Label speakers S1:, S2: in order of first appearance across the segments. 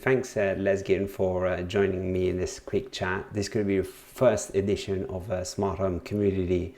S1: Thanks, Lezgin, for joining me in this quick chat. This could be the first edition of Smart Home community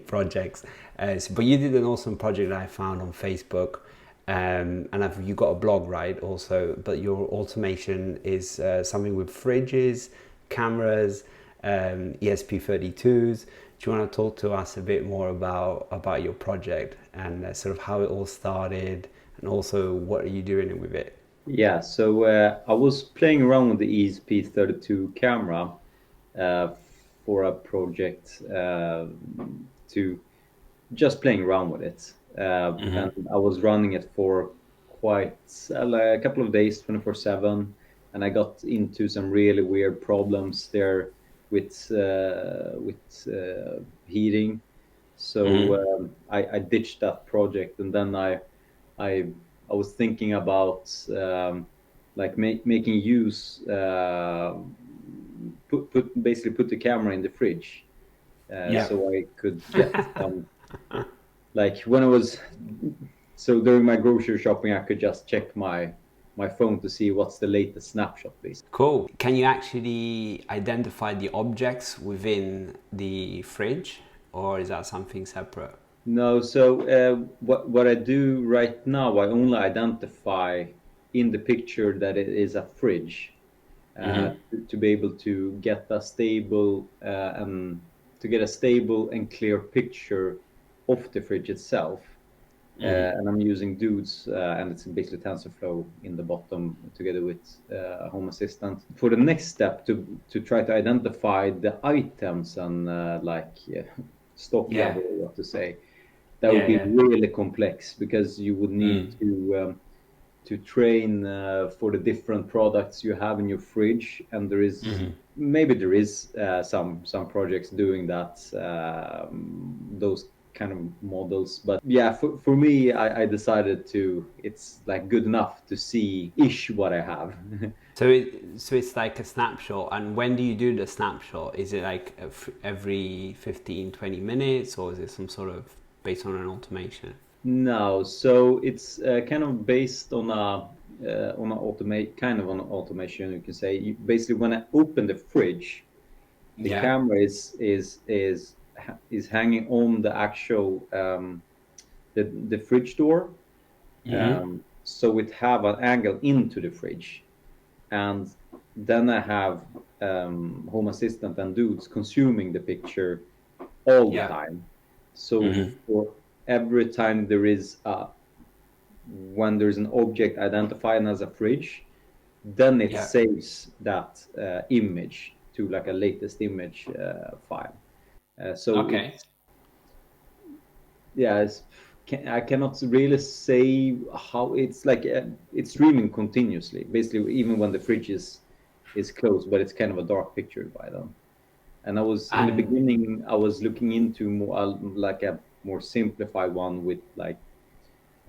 S1: projects. But you did an awesome project that I found on Facebook, and you got a blog, right? Also, but your automation is something with fridges, cameras, ESP32s. Do you want to talk to us a bit more about your project and sort of how it all started, and also what are you doing with it?
S2: Yeah, so I was playing around with the ESP32 camera uh, for a project to just playing around with it. And I was running it for quite like a couple of days, 24/7, and I got into some really weird problems there with heating. So I ditched that project, and then I I was thinking about like making use basically put the camera in the fridge
S1: Yeah.
S2: so I could get like when I was so during my grocery shopping I could just check my phone to see what's the latest snapshot basically.
S1: Cool. Can you actually identify the objects within the fridge, or is that something separate?
S2: No, so what I do right now, I only identify in the picture that it is a fridge to be able to get a stable and clear picture of the fridge itself. And I'm using DOODS, and it's basically TensorFlow in the bottom together with Home Assistant. For the next step, to try to identify the items and stock
S1: Yeah.
S2: level, what to say, that would
S1: Yeah,
S2: be
S1: yeah.
S2: really complex because you would need to train for the different products you have in your fridge, and there is some projects doing that, those kind of models. But yeah, for me, I decided it's like good enough to see ish what I have.
S1: So it's like a snapshot. And when do you do the snapshot? Is it like every 15, 20 minutes, or is it some sort of based on an automation?
S2: No, so it's kind of based on a on automation, you can say. Basically, when I open the fridge, the
S1: Yeah.
S2: camera is hanging on the actual the fridge door, so it have an angle into the fridge, and then I have Home Assistant and Dudes consuming the picture all the
S1: Yeah.
S2: time. So for every time there is when there's an object identified as a fridge, then it
S1: Yeah.
S2: saves that image to like a latest image file. So
S1: Okay.
S2: it's yeah, I cannot really say how it's like it's streaming continuously, basically even when the fridge is closed, but it's kind of a dark picture by then. And I was in the
S1: And
S2: beginning, I was looking into more like a more simplified one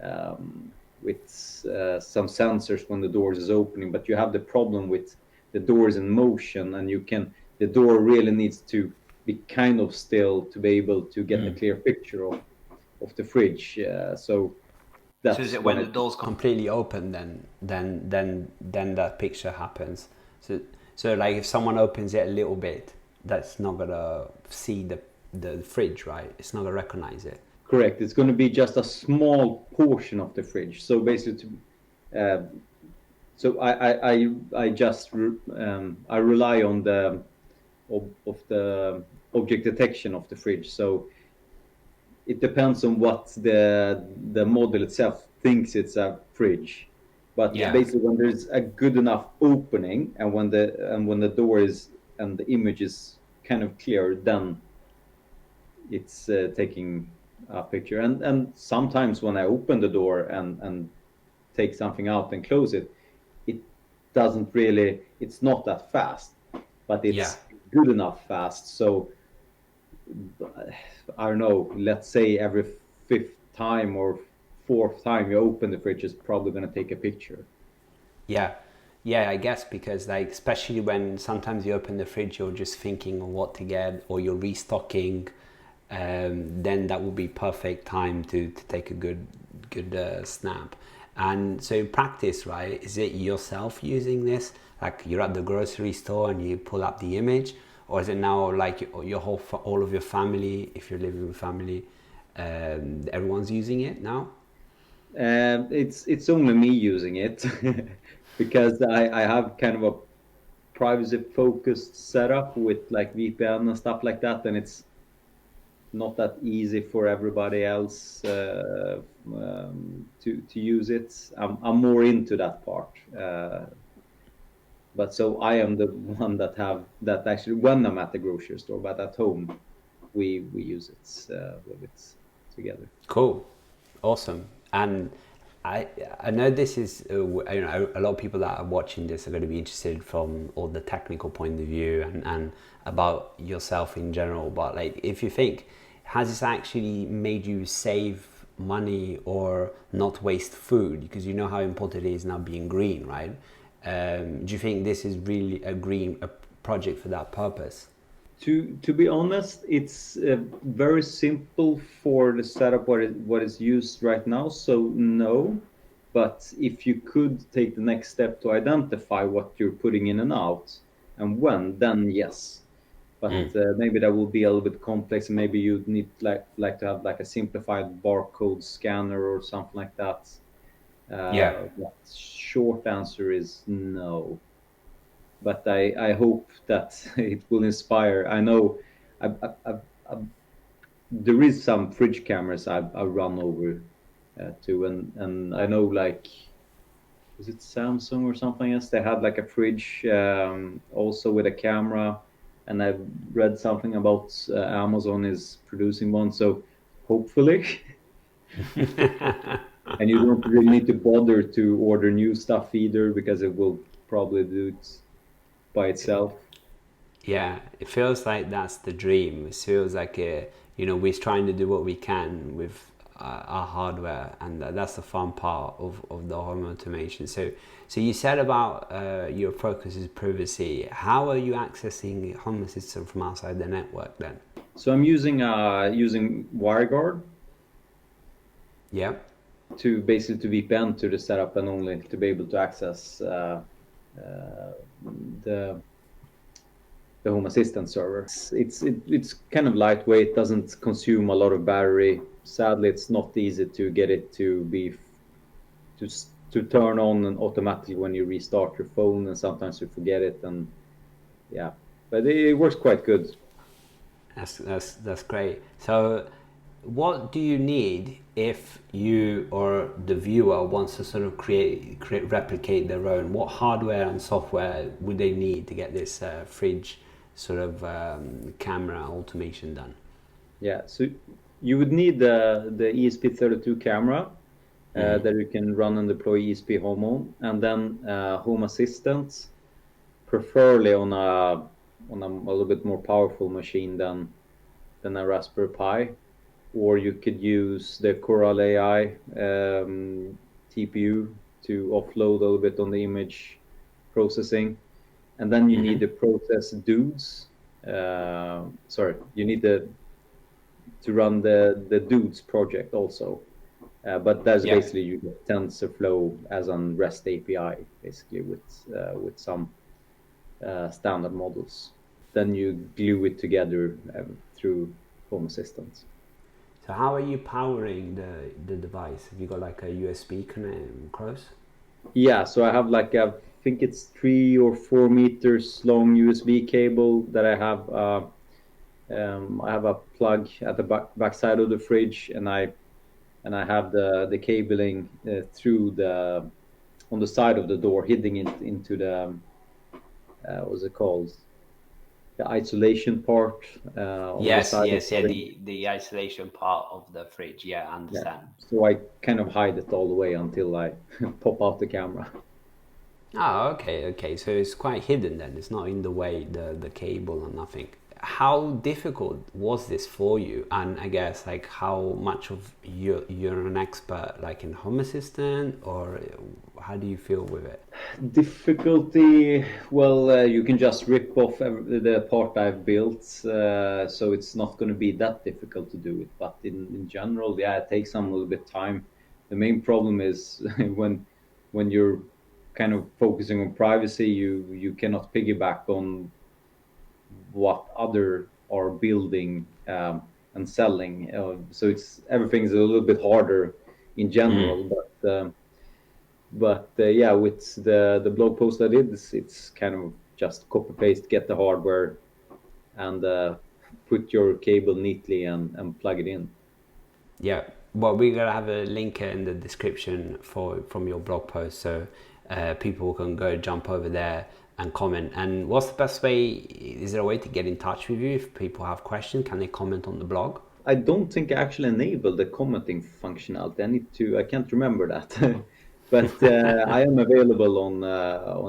S2: um, with some sensors when the doors is opening, but you have the problem with the doors in motion, and the door really needs to be kind of still to be able to get a clear picture of the fridge. So
S1: so is
S2: that's
S1: it
S2: when
S1: when the
S2: it
S1: door's completely open, then that picture happens? So like if someone opens it a little bit, that's not gonna see the fridge, right? It's not gonna recognize it.
S2: correct. It's going to be just a small portion of the fridge. So basically, uh, so I just I rely on of the object detection of the fridge. So it depends on what the model itself thinks it's a fridge. But
S1: Yeah.
S2: basically, when there's a good enough opening, and when the door is and the image is kind of clear, then it's taking a picture. And sometimes when I open the door and take something out and close it, it doesn't really. It's not that fast, but
S1: Yeah.
S2: it's good enough fast. So I don't know. Let's say every fifth time or fourth time you open the fridge is probably going to take a picture.
S1: Yeah, yeah, I guess because like especially when sometimes you open the fridge, you're just thinking of what to get or you're restocking, then that would be perfect time to take a good snap. And so in practice, right, is it yourself using this? Like you're at the grocery store and you pull up the image, or is it now like your whole, all of your family, if you're living with family, everyone's using it now?
S2: It's only me using it because I have kind of a privacy focused setup with like VPN and stuff like that, and it's not that easy for everybody else to use it. I'm more into that part. But so I am the one that have that actually when I'm at the grocery store, but at home we use it with it together.
S1: Cool, awesome. And I know this is you know, a lot of people that are watching this are going to be interested from all the technical point of view and about yourself in general. But like, if you think, has this actually made you save money or not waste food? Because you know how important it is now being green, right? Do you think this is really a project for that purpose?
S2: To be honest, it's very simple for the setup what is used right now. So no, but if you could take the next step to identify what you're putting in and out and when, then yes. But maybe that will be a little bit complex, and maybe you need like to have like a simplified barcode scanner or something like that.
S1: Yeah.
S2: But short answer is no. But I hope that it will inspire. I know I, there is some fridge cameras I run over to, and I know like is it Samsung or something else? They had like a fridge also with a camera, and I've read something about Amazon is producing one. So hopefully, and you don't really need to bother to order new stuff either because it will probably do it by itself.
S1: Yeah, it feels like that's the dream. It feels like you know, we're trying to do what we can with our hardware, and that's the fun part of the home automation. So you said about your focus is privacy. How are you accessing Home Assistant from outside the network then?
S2: So I'm using WireGuard
S1: Yeah.
S2: to basically to VPN to the setup and only to be able to access the the Home Assistant server. It's kind of lightweight, doesn't consume a lot of battery. Sadly, it's not easy to get it to be to to turn on and automatically when you restart your phone, and sometimes you forget it. And yeah, but it works quite good.
S1: That's great. So, what do you need if you or the viewer wants to sort of replicate their own? What hardware and software would they need to get this fridge sort of camera automation done?
S2: Yeah, so you would need the ESP32 camera that you can run and deploy ESP Home on, and then Home Assistant, preferably on a little bit more powerful machine than a Raspberry Pi, or you could use the Coral AI TPU to offload a little bit on the image processing, and then you need to process DOODS. Sorry, you need to run the DOODS project also. But that's basically you get TensorFlow as an REST API, basically with some standard models. Then you glue it together through Home Assistant.
S1: So how are you powering the device? Have you got like a USB close?
S2: Yeah, so I have like I think it's 3 or 4 meters long USB cable that I have. I have a plug at the back side of the fridge, and I have the cabling through on the side of the door, hitting it into the what's it called? The isolation part on the
S1: Yes,
S2: side of
S1: yes,
S2: the
S1: yeah,
S2: fridge.
S1: the isolation part of the fridge. Yeah, I
S2: Yeah.
S1: understand.
S2: So I kind of hide it all the way until I pop out the camera.
S1: Oh, okay, okay. So it's quite hidden then. It's not in the way, the cable and nothing. How difficult was this for you? And I guess like how much of you're an expert like in Home Assistant, or how do you feel with it?
S2: Difficulty, well, you can just rip off the part I've built, so it's not going to be that difficult to do it. But in general, yeah, it takes some little bit time the main problem is when you're kind of focusing on privacy, you cannot piggyback on what other are building and selling. So it's everything's a little bit harder in general. But yeah, with the blog post I did, it's kind of just copy paste, get the hardware, and put your cable neatly and plug it in.
S1: Yeah, well, we're gonna have a link in the description from your blog post, so people can go jump over there and comment. And what's the best way? Is there a way to get in touch with you if people have questions? Can they comment on the blog?
S2: I don't think I actually enabled the commenting functionality. I can't remember that. But I am available on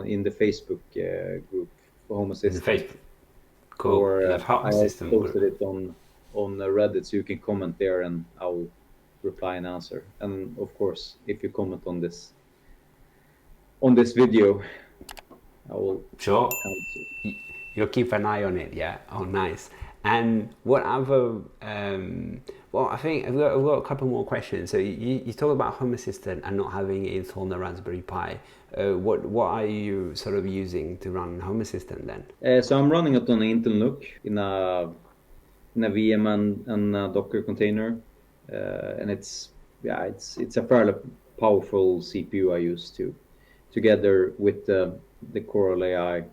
S2: in the Facebook group for Home
S1: In the
S2: Assistant,
S1: Facebook. Cool.
S2: or
S1: In the
S2: I
S1: Home
S2: also
S1: Assistant
S2: posted
S1: group.
S2: it on Reddit, so you can comment there, and I'll reply and answer. And of course, if you comment on this video, I will
S1: Sure.
S2: answer.
S1: You'll keep an eye on it, yeah. Oh, nice. And what other? Well, I think I've got a couple more questions. So you talk about Home Assistant and not having it installed on the Raspberry Pi. What are you sort of using to run Home Assistant then?
S2: So I'm running it on an Intel NUC in a VM and a Docker container, and it's a fairly powerful CPU I use together with the Coral AI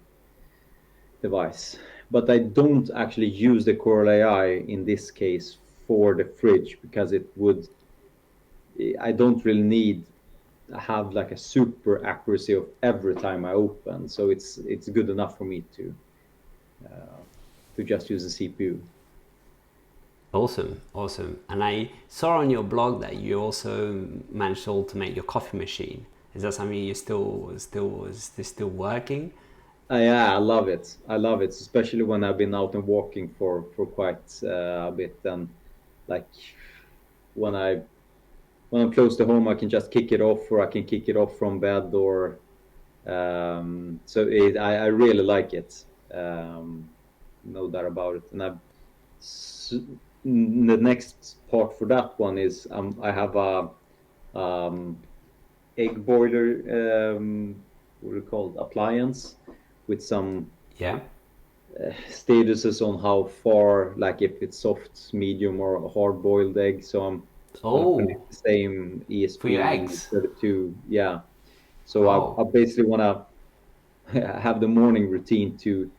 S2: device. But I don't actually use the Coral AI in this case for the fridge because I don't really need have like a super accuracy of every time I open, so it's good enough for me to just use the CPU.
S1: Awesome, awesome. And I saw on your blog that you also managed to automate your coffee machine. Is that something you is this still working?
S2: Yeah, I love it. I love it, especially when I've been out and walking for quite a bit. And like when I'm close to home, I can just kick it off, or I can kick it off from bed, or I really like it. No doubt about it. And the next part for that one is I have a um, egg boiler, what do you call it, appliance with some
S1: Yeah.
S2: statuses on how far, like if it's soft, medium, or hard boiled egg. So I'm gonna
S1: Oh,
S2: connect the same
S1: for your eggs.
S2: ESP32. Yeah. So I
S1: Oh,
S2: basically want to have the morning routine to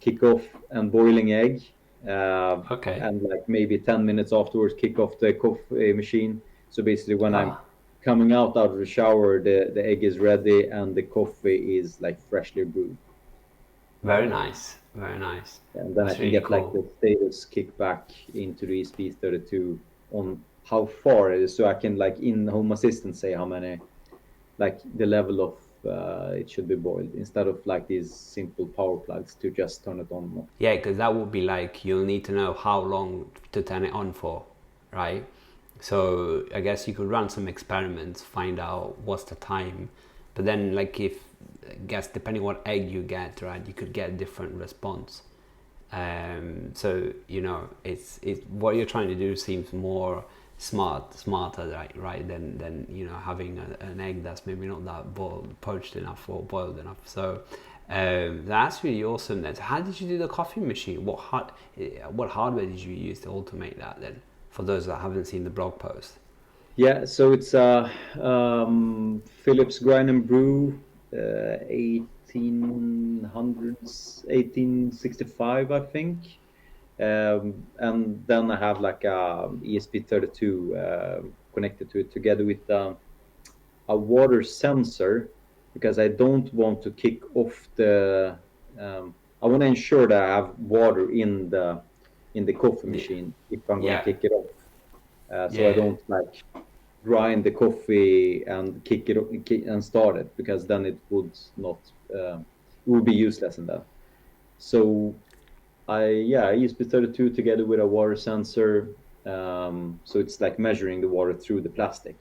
S2: kick off and boiling egg,
S1: okay.
S2: and like maybe 10 minutes afterwards kick off the coffee machine. So basically when I'm
S1: Ah,
S2: coming out of the shower, the egg is ready and the coffee is like freshly brewed.
S1: very nice. Very nice.
S2: And then I
S1: That's
S2: can
S1: really
S2: get like
S1: cool.
S2: the status kickback into the ESP32 on how far it is. So I can like in Home Assistant say how many, like the level of it should be boiled, instead of like these simple power plugs to just turn it on.
S1: Yeah, because that would be like you'll need to know how long to turn it on for, right? So I guess you could run some experiments, find out what's the time, but then like if I guess depending what egg you get, right, you could get a different response. So you know, it's what you're trying to do seems more smarter, right, than you know having an egg that's maybe not that poached enough or boiled enough. So that's really awesome. Then, so how did you do the coffee machine? What hardware did you use to automate that? Then, for those that haven't seen the blog post.
S2: Yeah, so it's a Philips Grind and Brew, 1800s, 1865, I think. And then I have like a ESP32 connected to it together with a water sensor, because I don't want to kick off the. I want to ensure that I have water in the coffee
S1: Yeah,
S2: machine if I'm going to
S1: yeah,
S2: kick it off. So I
S1: yeah.
S2: don't like grind the coffee and and start it, because then it would not it would be useless in that. So I use ESP32 together with a water sensor, so it's like measuring the water through the plastic,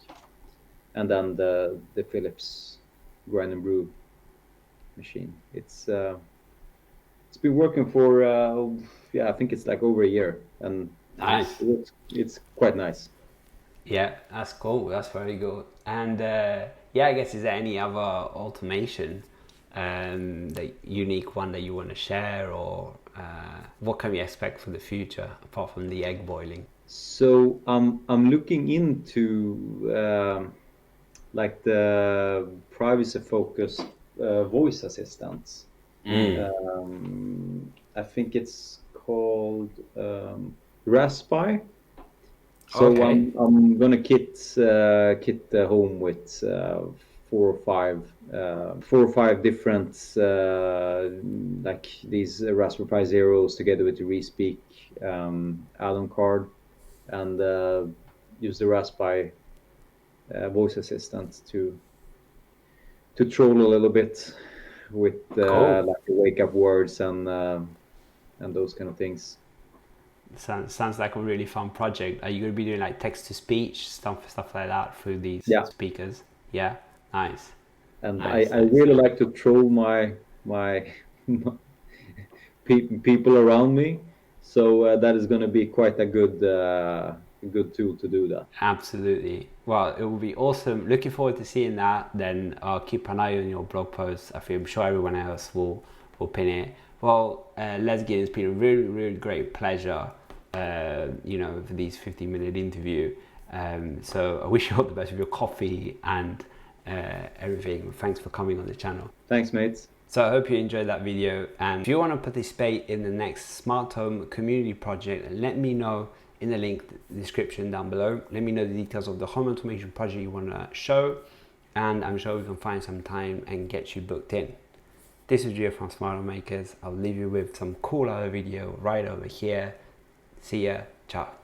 S2: and then the Philips grind and brew machine. It's been working for yeah, I think it's like over a year, and
S1: Nice.
S2: it's quite nice.
S1: Yeah, that's cool. That's very good. And yeah, I guess, is there any other automation, the unique one that you want to share, or what can we expect for the future apart from the egg boiling?
S2: So I'm looking into like the privacy focused voice assistants. I think it's called Raspi. So
S1: Okay.
S2: I'm gonna kit the home with four or five different like these Raspberry Pi Zeros together with the Respeak add-on card, and use the Raspi voice assistant to troll a little bit with
S1: Cool.
S2: like the wake up words and those kind of things.
S1: Sounds like a really fun project. Are you going to be doing like text to speech stuff like that through these
S2: Yeah,
S1: speakers? Yeah. Nice.
S2: and
S1: Nice.
S2: I
S1: Nice.
S2: really like to troll my people around me. So that is going to be quite a good tool to do that.
S1: Absolutely. Well, it will be awesome. Looking forward to seeing that. Then I'll keep an eye on your blog posts. I'm sure everyone else will pin it. Well, Lezgin, it's been a really, really great pleasure, for these 15-minute interview. So I wish you all the best with your coffee and everything. Thanks for coming on the channel.
S2: Thanks, mates.
S1: So I hope you enjoyed that video, and if you want to participate in the next smart home community project, let me know in the link description down below. Let me know the details of the home automation project you want to show, and I'm sure we can find some time and get you booked in. This is Gio from Smart Home Makers. I'll leave you with some cool other video right over here. See ya. Ciao.